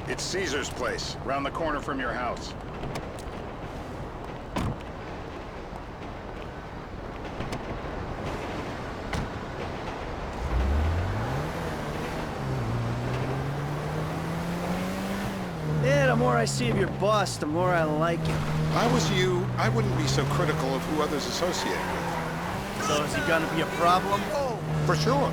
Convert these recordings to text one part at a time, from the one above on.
It's Caesar's place, round the corner from your house. Yeah, the more I see of your boss, the more I like him. If I was you, I wouldn't be so critical of who others associate with. So is he gonna be a problem? For sure.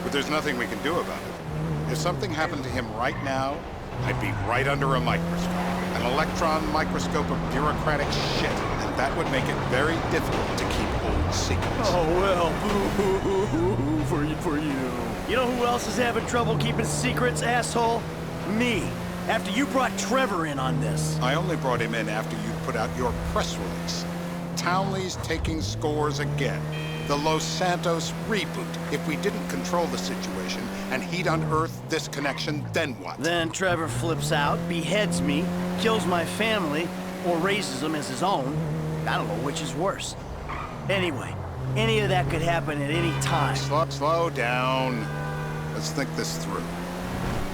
But there's nothing we can do about it. If something happened to him right now, I'd be right under a microscope. An electron microscope of bureaucratic shit. And that would make it very difficult to keep old secrets. Oh, well, boo-hoo-hoo-hoo for you. You know who else is having trouble keeping secrets, asshole? Me. After you brought Trevor in on this. I only brought him in after you put out your press release. Townley's taking scores again. The Los Santos reboot. If we didn't control the situation and he'd unearthed this connection, then what? Then Trevor flips out, beheads me, kills my family, or raises them as his own. I don't know which is worse. Anyway, any of that could happen at any time. Slow down. Let's think this through.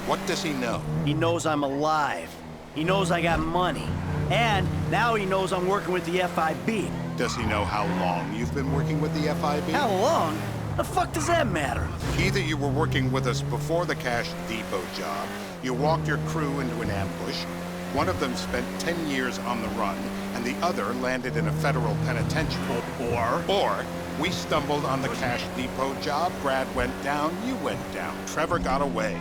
What does he know? He knows I'm alive. He knows I got money. And now he knows I'm working with the FIB. Does he know how long you've been working with the FIB? How long? The fuck does that matter? Either you were working with us before the Cash Depot job, you walked your crew into an ambush, one of them spent 10 years on the run, and the other landed in a federal penitentiary. Or we stumbled on the Cash Depot job, Brad went down, you went down. Trevor got away.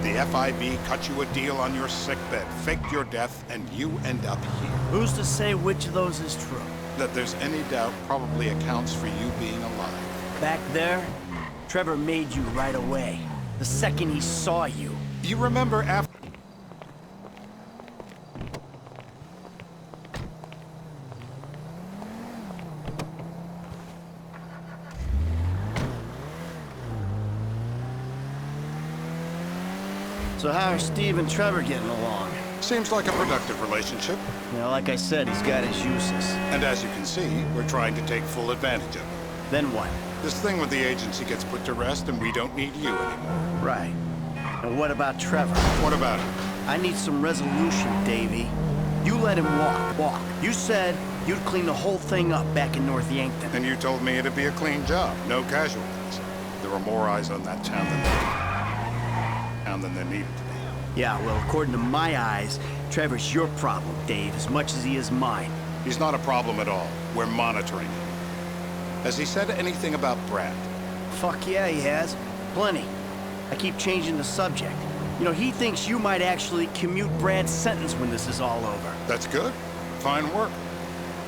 The FIB cut you a deal on your sickbed, faked your death, and you end up here. Who's to say which of those is true? That there's any doubt probably accounts for you being alive. Back there, Trevor made you right away. The second he saw you. You remember after... So how are Steve and Trevor getting along? Seems like a productive relationship. You know, like I said, he's got his uses. And as you can see, we're trying to take full advantage of it. Then what? This thing with the agency gets put to rest and we don't need you anymore. Right. And what about Trevor? What about him? I need some resolution, Davey. You let him walk. You said you'd clean the whole thing up back in North Yankton. And you told me it'd be a clean job, no casualties. There were more eyes on that town than there needed to be. Yeah, well, according to my eyes, Trevor's your problem, Dave, as much as he is mine. He's not a problem at all. We're monitoring him. Has he said anything about Brad? Fuck yeah, he has. Plenty. I keep changing the subject. You know, he thinks you might actually commute Brad's sentence when this is all over. That's good. Fine work.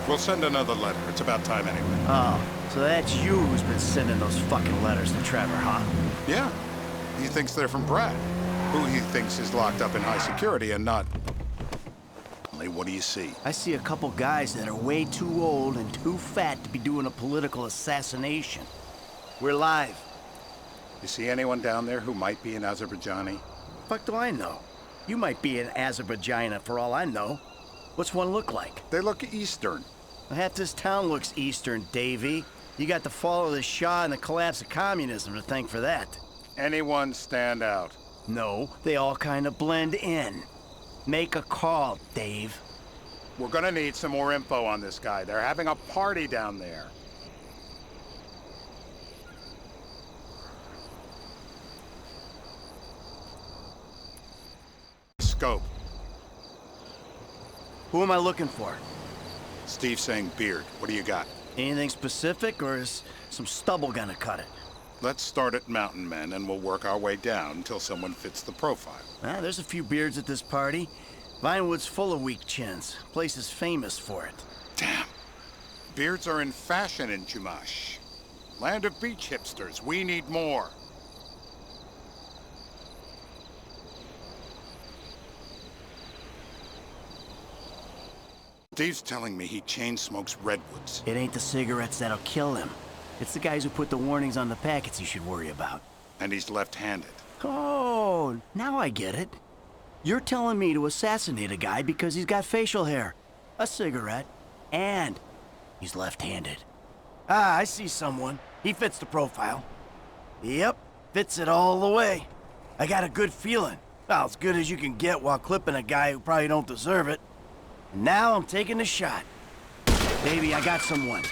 We'll send another letter. It's about time anyway. Oh, so that's you who's been sending those fucking letters to Trevor, huh? Yeah. He thinks they're from Brad, who he thinks is locked up in high security and not... What do you see? I see a couple guys that are way too old and too fat to be doing a political assassination. We're live. You see anyone down there who might be an Azerbaijani? Fuck do I know? You might be an Azerbaijani for all I know. What's one look like? They look Eastern. Half this town looks Eastern, Davey. You got the fall of the Shah and the collapse of communism to thank for that. Anyone stand out? No, they all kind of blend in. Make a call, Dave. We're gonna need some more info on this guy. They're having a party down there. Scope. Who am I looking for? Steve saying beard. What do you got? Anything specific, or is some stubble gonna cut it? Let's start at Mountain Men, and we'll work our way down until someone fits the profile. There's a few beards at this party. Vinewood's full of weak chins. Place is famous for it. Damn. Beards are in fashion in Chumash. Land of beach hipsters. We need more. Steve's telling me he chain smokes redwoods. It ain't the cigarettes that'll kill him. It's the guys who put the warnings on the packets you should worry about. And he's left-handed. Oh, now I get it. You're telling me to assassinate a guy because he's got facial hair, a cigarette, and he's left-handed. Ah, I see someone. He fits the profile. Yep, fits it all the way. I got a good feeling. Well, as good as you can get while clipping a guy who probably don't deserve it. And now I'm taking the shot. Baby, I got someone.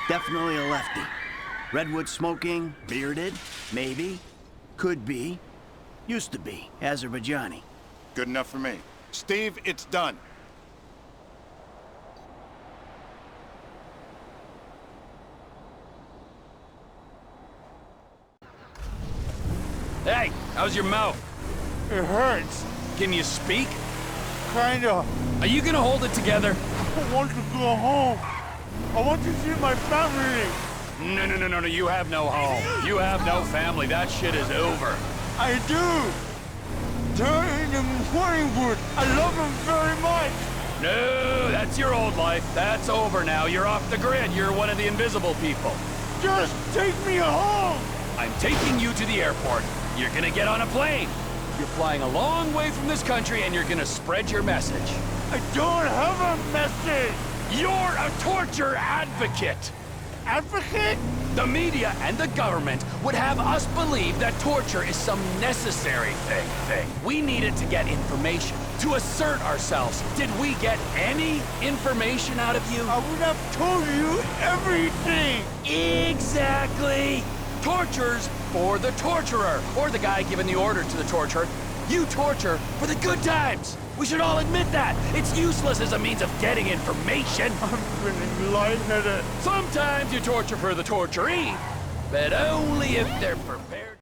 Definitely a lefty. Redwood smoking, bearded, maybe, could be, used to be, Azerbaijani. Good enough for me. Steve, it's done. Hey, how's your mouth? It hurts. Can you speak? Kinda. Are you gonna hold it together? I want to go home. I want to see my family. No, you have no home. You have no family. That shit is over. I do. They're in the morning wood. I love them very much. No, that's your old life. That's over now. You're off the grid. You're one of the invisible people. Just take me home. I'm taking you to the airport. You're gonna get on a plane. You're flying a long way from this country and you're gonna spread your message. I don't have a message. You're a torture advocate. Advocate? The media and the government would have us believe that torture is some necessary thing. We need it to get information, to assert ourselves. Did we get any information out of you? I would have told you everything. Exactly. Torture's for the torturer, or the guy giving the order to the torturer. You torture for the good times. We should all admit that. It's useless as a means of getting information. I'm feeling lightheaded. Sometimes you torture for the torturee, but only if they're prepared.